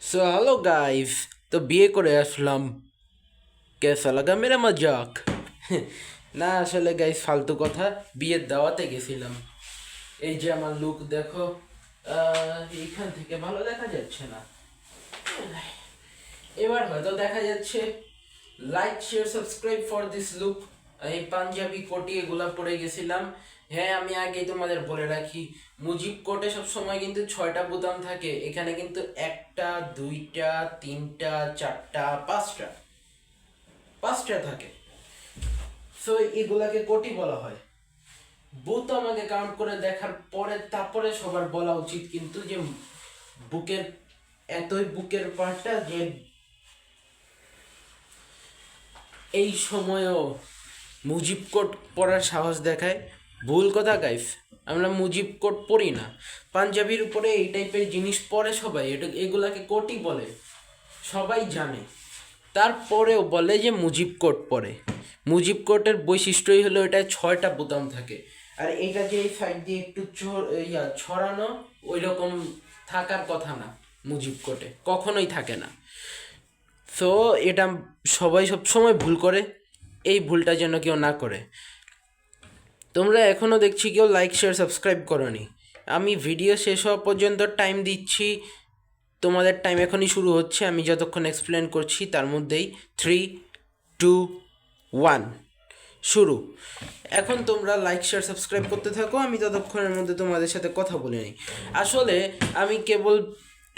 So hello guys. तो বিয়ে করে আসলাম, কেসা লাগা মেরা মজাক। না আসলে গাইস ফালতু কথা, বিয়ের দাওয়াতে গেছিলাম। এই যে আমার লুক দেখো, এইখান থেকে ভালো দেখা যাচ্ছে না, এবার হয়তো দেখা যাচ্ছে। Like share subscribe for this look. এই পাঞ্জাবি কোটি এগুলা পরে গেছিলাম। হ্যাঁ, আমি আগেই তোমাদের বলে রাখি, মুজিব কোটে সব সময় কিন্তু 6টা বোতাম থাকে, এখানে কিন্তু 1টা 2টা 3টা 4টা 5টা থাকে। সো এগুলাকে কোটি বলা হয়। বুথ আমাকে কাউন্ট করে দেখার পরে তারপরে সবার বলা উচিত কিন্তু যে বুকের এতই বুকের পার্টটা যে এই সময়ও মুজিব কোট পরার সাহস দেখায়। ভুল কথা গাইস, আমরা মুজিব কোট পরি না। পাঞ্জাবির উপরে এই টাইপের জিনিস পরে সবাই, এগুলাকে কোটই বলে, সবাই জানে। তারপরেও বলে যে মুজিব কোট পরে। মুজিব কোটের বৈশিষ্ট্যই হলো এটা 6টা বোতাম থাকে, আর এটা যে এই সাইড দিয়ে একটু ছড়ানো, ওই রকম থাকার কথা না। মুজিব কোটে কখনোই থাকে না। সো এটা সবাই সবসময় ভুল করে, এই ভুলটা যেন কেউ না করে। তোমরা এখনও দেখছি কেউ লাইক শেয়ার সাবস্ক্রাইব করোনি। আমি ভিডিও শেষ হওয়া পর্যন্ত টাইম দিচ্ছি, তোমাদের টাইম এখনই শুরু হচ্ছে। আমি যতক্ষণ এক্সপ্লেন করছি তার মধ্যেই 3, 2, 1 শুরু। এখন তোমরা লাইক শেয়ার সাবস্ক্রাইব করতে থাকো, আমি ততক্ষণের মধ্যে তোমাদের সাথে কথা বলে নিই। আসলে আমি কেবল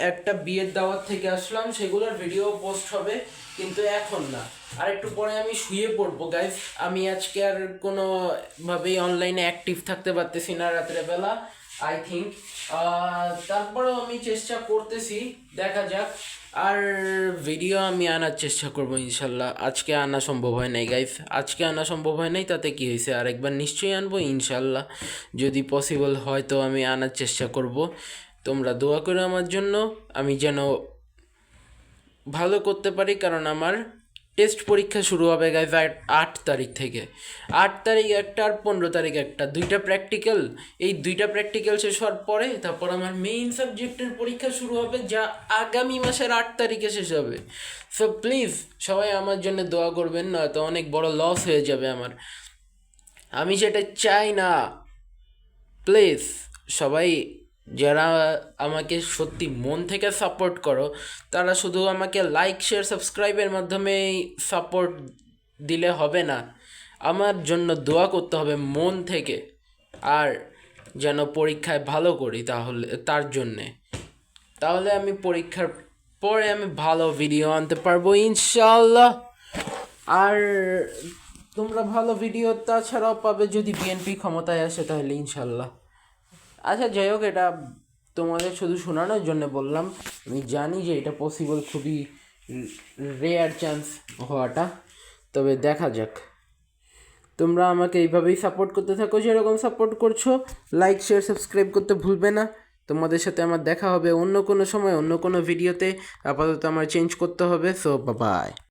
একটা বিয়ের দাওয়াত থেকে আসলাম, সেগুলোর ভিডিও পোস্ট হবে, কিন্তু এখন না, আর একটু পরে আমি শুয়ে পড়বো গাইজ। আমি আজকে আর কোনোভাবেই অনলাইনে অ্যাক্টিভ থাকতে পারতেছি না রাত্রেবেলা, আই থিঙ্ক। তারপরেও আমি চেষ্টা করতেছি, দেখা যাক। আর ভিডিও আমি আনার চেষ্টা করবো ইনশাল্লাহ। আজকে আনা সম্ভব হয় নাই গাইজ, আজকে আনা সম্ভব হয় নাই, তাতে কি হয়েছে, আরেকবার নিশ্চয়ই আনবো ইনশাল্লাহ। যদি পসিবল হয় তো আমি আনার চেষ্টা করব। তোমরা দোয়া করো আমার জন্য, আমি যেন ভালো করতে পারি, কারণ আমার টেস্ট পরীক্ষা শুরু হবে গাইজ 8 তারিখ থেকে। 8 তারিখ একটা আর 15 তারিখ একটা, 2টা প্র্যাকটিক্যাল। এই 2টা প্র্যাকটিক্যাল শেষ হওয়ার পরে তারপর আমার মেইন সাবজেক্টের পরীক্ষা শুরু হবে, যা আগামী মাসের 8 তারিখে শেষ হবে। সো প্লিজ সবাই আমার জন্য দোয়া করবেন, নয়তো অনেক বড় লস হয়ে যাবে আমার। আমি সেটা চাই না। প্লিজ সবাই যারা আমাকে সত্যি মন থেকে সাপোর্ট করো, তারা শুধু আমাকে লাইক শেয়ার সাবস্ক্রাইবের মাধ্যমে সাপোর্ট দিলে হবে না, আমার জন্য দোয়া করতে হবে মন থেকে। আর যেন পরীক্ষায় ভালো করি, তার জন্যে, তাহলে আমি পরীক্ষার পরে আমি ভালো ভিডিও আনতে পারবো ইনশাল্লাহ। আর তোমরা ভালো ভিডিও তাছাড়াও পাবে যদি বিএনপি ক্ষমতায় আসে, তাহলে ইনশাল্লাহ। আচ্ছা যাই হোক, এটা তোমাদের শুধু শোনানোর জন্য বললাম। আমি জানি যে এটা পসিবল, খুবই রেয়ার চান্স হওয়াটা, তবে দেখা যাক। তোমরা আমাকে এইভাবেই সাপোর্ট করতে থাকো, যেরকম সাপোর্ট করছো। লাইক শেয়ার সাবস্ক্রাইব করতে ভুলবে না। তোমাদের সাথে আমার দেখা হবে অন্য কোনো সময়, অন্য কোনো ভিডিওতে। আপাতত আমার চেঞ্জ করতে হবে। So by.